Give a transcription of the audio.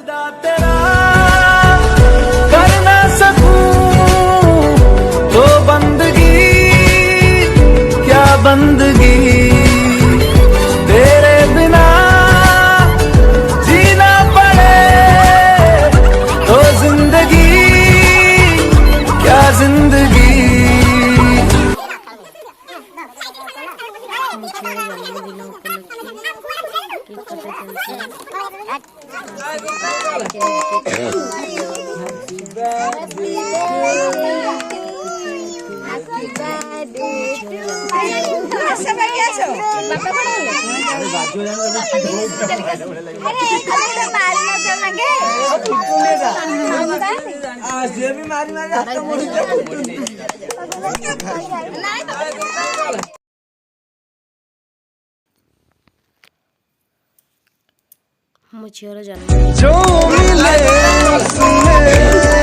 तेरा कर ना सकूं तो बंदगी क्या बंदगी तेरे बिना जीना पड़े तो जिंदगी क्या जिंदगी ମୋ ଝିଅର ଜନ୍ମ जो मिले उसमें